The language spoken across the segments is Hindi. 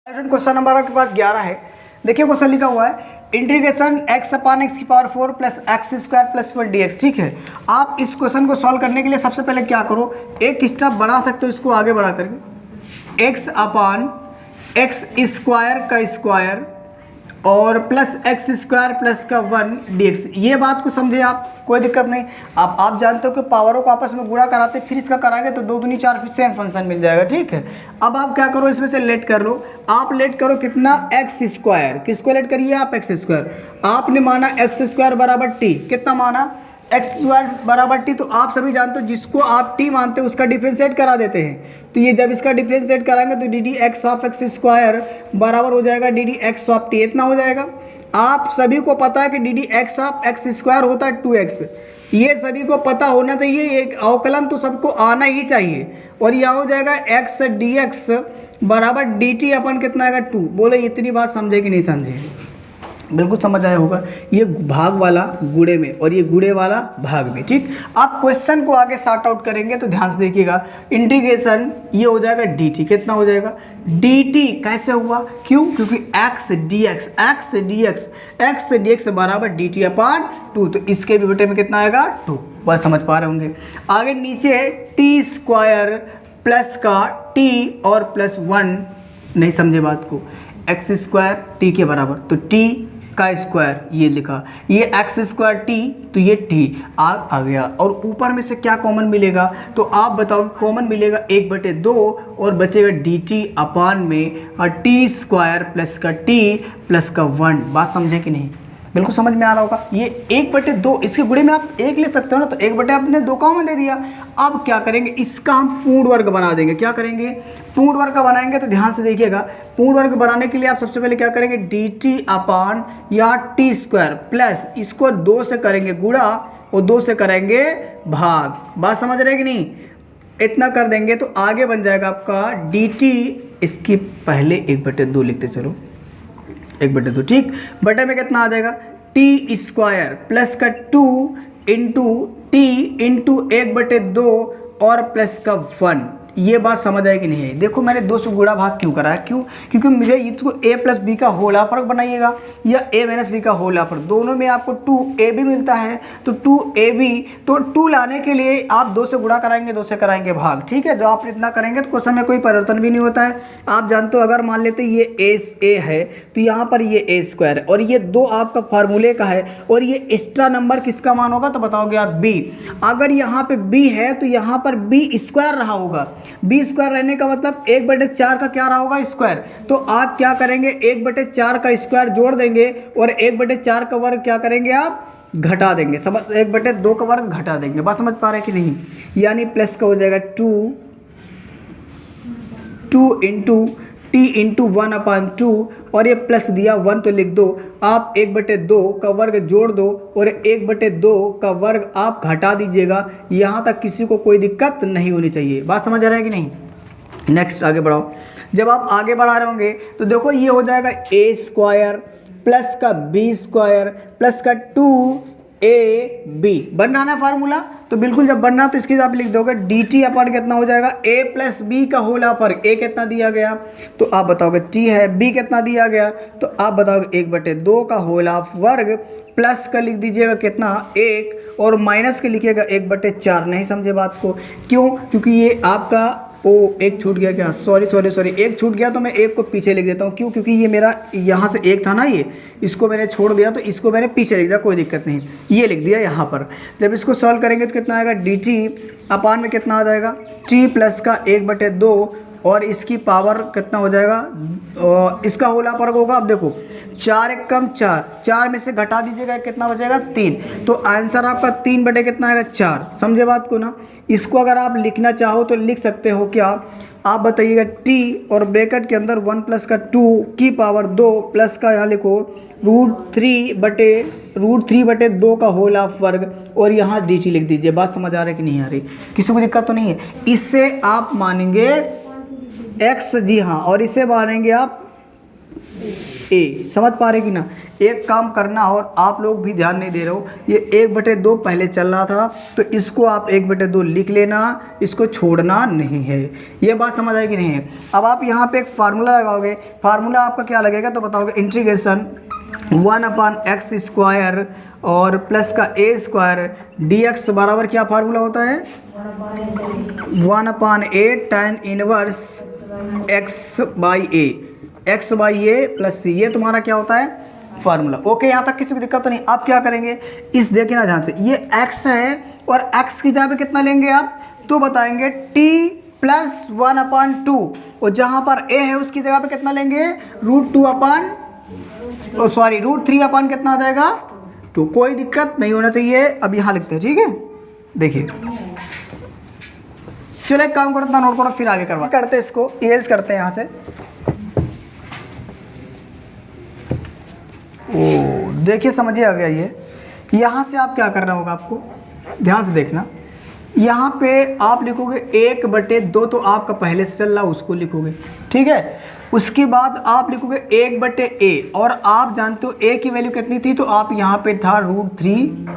क्वेश्चन नंबर आपके पास 11 है। देखिए क्वेश्चन लिखा हुआ है इंटीग्रेशन x अपान एक्स की power 4 plus x square plus 1 dx। ठीक है, आप इस क्वेश्चन को सॉल्व करने के लिए सबसे पहले क्या करो, एक स्टेप बढ़ा सकते हो इसको आगे बढ़ा करके x अपान एक्स स्क्वायर का स्क्वायर और प्लस एक्स स्क्वायर प्लस का 1 dx। ये बात को समझे आप, कोई दिक्कत नहीं। आप जानते हो कि पावरों को आपस में गुणा कराते फिर इसका कराएंगे तो 2 दूनी 4 फिर सेम फंक्शन मिल जाएगा। ठीक है, अब आप क्या करो, इसमें से लेट कर लो। आप लेट करो कितना, एक्स स्क्वायर। किसको लेट करिए आप, एक्स स्क्वायर। आपने माना एक्स स्क्वायर बराबर टी, कितना माना, एक्स स्क्वायर बराबर टी। तो आप सभी जानते हो जिसको आप टी मानते हो उसका डिफ्रेंशिएट करा देते हैं। तो ये जब इसका डिफ्रेंशिएट कराएंगे तो D D x of x square बराबर हो जाएगा D D x of T. इतना हो जाएगा। आप सभी को पता है कि D D x of x square होता है 2x। ये सभी को पता होना चाहिए, एक अवकलन तो सबको आना ही चाहिए। और यह हो जाएगा एक्स डी एक्स बराबर डी टी अपन कितना आएगा 2। बोले इतनी बात समझे कि नहीं समझे, बिल्कुल समझ आया होगा। ये भाग वाला गुणे में और ये गुणे वाला भाग में। ठीक, आप क्वेश्चन को आगे सॉर्ट आउट करेंगे तो ध्यान से देखिएगा। इंटीग्रेशन ये हो जाएगा डी टी, कितना हो जाएगा डी टी। कैसे हुआ, क्यों, क्योंकि एक्स डी एक्स बराबर डी टी अपान 2। तो इसके भी बेटे में कितना आएगा 2। बस समझ पा रहे होंगे। आगे नीचे टी स्क्वायर प्लस का टी और प्लस 1, नहीं समझे बात को, एक्स स्क्वायर टी के बराबर, तो टी का स्क्वायर ये लिखा, ये एक्स स्क्वायर टी, तो ये टी आ गया। और ऊपर में से क्या कॉमन मिलेगा, तो आप बताओ, कॉमन मिलेगा 1/2 और बचेगा डी टी अपान में टी स्क्वायर प्लस का टी प्लस का 1। बात समझे कि नहीं, बिल्कुल समझ में आ रहा होगा। ये 1/2, इसके गुणे में आप 1 ले सकते हो ना, तो 1/2 आपने 2 कॉमन दे दिया। अब क्या करेंगे, इसका हम पूर्ण वर्ग बना देंगे। क्या करेंगे, पूर्ण वर्ग का बनाएंगे। तो ध्यान से देखिएगा, पूर्ण वर्ग बनाने के लिए आप सबसे पहले क्या करेंगे, डी टी अपान या टी स्क्वायर प्लस इसको 2 से करेंगे गुणा और 2 से करेंगे भाग। बात समझ रहे कि नहीं, इतना कर देंगे तो आगे बन जाएगा आपका डी टी। इसकी पहले 1/2 लिखते चलो, 1/2। ठीक, बटे में कितना आ जाएगा, टी स्क्वायर प्लस का 2 इंटू टी इंटू 1/2 और प्लस का 1। ये बात समझ आए कि नहीं है। देखो मैंने 2 से गुणा भाग क्यों कराया, क्यों, क्योंकि मुझे इसको a प्लस बी का होल ऑफर बनाइएगा या a माइनस बी का होल ऑफर, दोनों में आपको 2ab मिलता है। तो 2ab, तो 2 लाने के लिए आप 2 से गुणा कराएंगे, 2 से कराएंगे भाग। ठीक है, जो आप इतना करेंगे तो क्वेश्चन में कोई परिवर्तन भी नहीं होता है। आप जानते हो, अगर मान लेते ये a है तो यहाँ पर ये a स्क्वायर और ये 2 आपका फार्मूले का है और ये एक्स्ट्रा नंबर किसका मान होगा, तो बताओगे आप b। अगर यहाँ पे b है तो यहाँ पर b स्क्वायर रहा होगा। बी स्क्वायर रहने का मतलब 1/4 का क्या रहा होगा, स्क्वायर। तो आप क्या करेंगे, 1/4 का स्क्वायर जोड़ देंगे और 1/4 का वर्ग क्या करेंगे, आप घटा देंगे। समझ, 1/2 का वर्ग घटा देंगे। बात समझ पा रहे हैं कि नहीं। यानी प्लस का हो जाएगा 2 इंटू टी इंटू 1/2 और ये प्लस दिया 1 तो लिख दो। आप 1/2 का वर्ग जोड़ दो और 1/2 का वर्ग आप घटा दीजिएगा। यहाँ तक किसी को कोई दिक्कत नहीं होनी चाहिए। बात समझ आ रहा है कि नहीं। नेक्स्ट आगे बढ़ाओ। जब आप आगे बढ़ा रहे होंगे तो देखो ये हो जाएगा a स्क्वायर प्लस का b स्क्वायर प्लस का 2ab। बन रहा ना फार्मूला, तो बिल्कुल जब बनना तो इसकी आप लिख दोगे डी टी अपन कितना हो जाएगा, a प्लस बी का होल ऑफर। a कितना दिया गया तो आप बताओगे t है, b कितना दिया गया तो आप बताओगे 1/2 का होल ऑफ वर्ग प्लस का लिख दीजिएगा कितना 1 और माइनस के लिखिएगा 1/4। नहीं समझे बात को, क्यों, क्योंकि ये आपका एक छूट गया क्या, सॉरी एक छूट गया तो मैं एक को पीछे लिख देता हूँ। क्यों, क्योंकि ये मेरा यहाँ से एक था ना, ये इसको मैंने छोड़ दिया तो इसको मैंने पीछे लिख दिया, कोई दिक्कत नहीं, ये लिख दिया यहाँ पर। जब इसको सॉल्व करेंगे तो कितना आएगा, डी टी अपान में कितना आ जाएगा, टी प्लस का 1/2 और इसकी पावर कितना हो जाएगा, इसका होल ऑफर होगा। अब देखो 4 एक कम 4, 4 में से घटा दीजिएगा कितना बचेगा 3। तो आंसर आपका 3 बटे कितना आएगा 4। समझे बात को ना। इसको अगर आप लिखना चाहो तो लिख सकते हो क्या, आप बताइएगा t और ब्रैकेट के अंदर 1 प्लस का 2 की पावर 2 प्लस का यहाँ लिखो √3/2 का होल ऑफ वर्ग और यहाँ डी टी लिख दीजिए। बात समझ आ रही है कि नहीं आ रही, किसी को दिक्कत तो नहीं है। इससे आप मानेंगे x, जी हाँ, और इसे मानेंगे आप ए। समझ पा रहे कि ना? एक काम करना, और आप लोग भी ध्यान नहीं दे रहे हो, ये 1/2 पहले चल रहा था तो इसको आप 1/2 लिख लेना, इसको छोड़ना नहीं है। ये बात समझ आई कि नहीं है? अब आप यहाँ पे एक फार्मूला लगाओगे। फार्मूला आपका क्या लगेगा तो बताओगे, इंटीग्रेशन 1/x² और प्लस का a² dx बराबर क्या फार्मूला होता है? 1/a tan inverse x/a, x/a plus c, ये तुम्हारा क्या होता है? फार्मूला। ओके, यहाँ तक किसी को दिक्कत तो नहीं। आप क्या करेंगे, इस देखिए ना ध्यान से, ये x है और x की जगह पे कितना लेंगे आप? तो बताएंगे t प्लस 1/2, और जहाँ पर a है उसकी जगह पे कितना लेंगे? √3 कितना आ जाएगा? 2। कोई दिक्कत नहीं होना चाहिए। अब यहाँ लिखते हैं, ठीक है? देखिए, चलो एक काम करो, नोट करो, फिर आगे करते इसको इरेज करते हैं यहाँ से। ओ देखिए, समझिए आ गया ये। यहाँ से आप क्या करना होगा, आपको ध्यान से देखना। यहाँ पे आप लिखोगे 1/2, तो आपका पहले से चल रहा उसको लिखोगे, ठीक है? उसके बाद आप लिखोगे 1/a, और आप जानते हो a की वैल्यू कितनी थी, तो आप यहाँ पे था √3।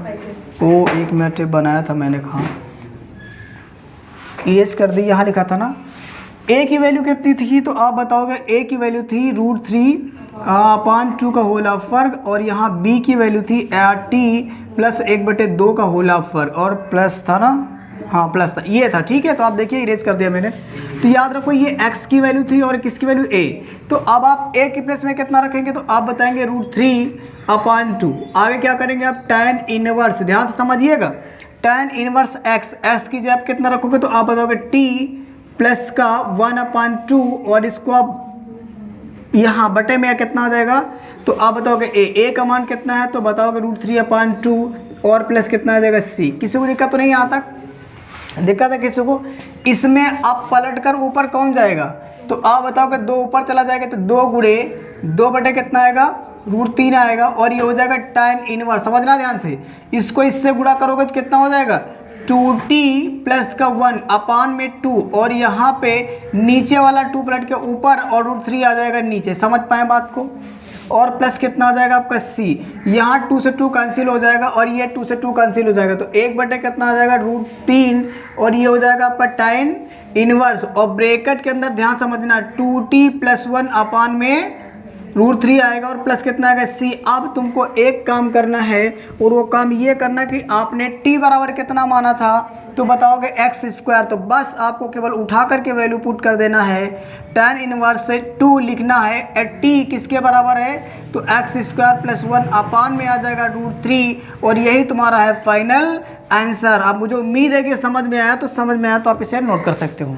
ओ एक मिनट बनाया था मैंने, कहाँ इरेज कर दी, यहाँ लिखा था ना। a की वैल्यू कितनी थी, तो आप बताओगे a की वैल्यू थी √3/2 का होल ऑफ वर्ग, और यहाँ b की वैल्यू थी t प्लस 1/2 का होल ऑफ वर्ग, और प्लस था ना, हाँ प्लस था, ये था, ठीक है? तो आप देखिए इरेज कर दिया मैंने। तो याद रखो, ये x की वैल्यू थी और किसकी वैल्यू a। तो अब आप a की प्लेस में कितना रखेंगे, तो आप बताएंगे √3/2। आगे क्या करेंगे आप? tan इनवर्स, ध्यान से समझिएगा, tan इनवर्स x की जगह कितना रखोगे, तो आप बताओगे t प्लस का 1/2, और इसको आप यहाँ बटे में कितना आ जाएगा, तो आप बताओगे a का मान कितना है, तो बताओगे √3/2, और प्लस कितना आ जाएगा c। किसी को दिक्कत तो नहीं यहाँ तक? दिक्कत है किसी को? इसमें आप पलट कर ऊपर कौन जाएगा, तो आप बताओगे 2 ऊपर चला जाएगा, तो 2 गुणे 2 बटे कितना आएगा? √3 आएगा, और ये हो जाएगा tan इनवर्स। समझना ध्यान से, इसको इससे गुणा करोगे तो कितना हो जाएगा? 2t प्लस का 1/2, और यहाँ पे नीचे वाला 2 पलट के ऊपर, और √3 आ जाएगा नीचे। समझ पाए बात को? और प्लस कितना आ जाएगा आपका c, यहाँ 2 से 2 कैंसिल हो जाएगा, और ये 2 से 2 कैंसिल हो जाएगा, तो 1/, कितना आ जाएगा? √3, और ये हो जाएगा आपका tan इनवर्स, और ब्रैकेट के अंदर ध्यान समझना 2t प्लस 1 में √3 आएगा, और प्लस कितना आएगा? c। अब तुमको एक काम करना है, और वो काम ये करना कि आपने t बराबर कितना माना था, तो बताओगे x²। तो बस आपको केवल उठा करके वैल्यू पुट कर देना है, tan इनवर्स से 2 लिखना है, t किसके बराबर है, तो x² प्लस 1 में आ जाएगा √3, और यही तुम्हारा है फाइनल आंसर। अब मुझे उम्मीद है कि समझ में आया, तो समझ में आया तो आप इसे नोट कर सकते हो।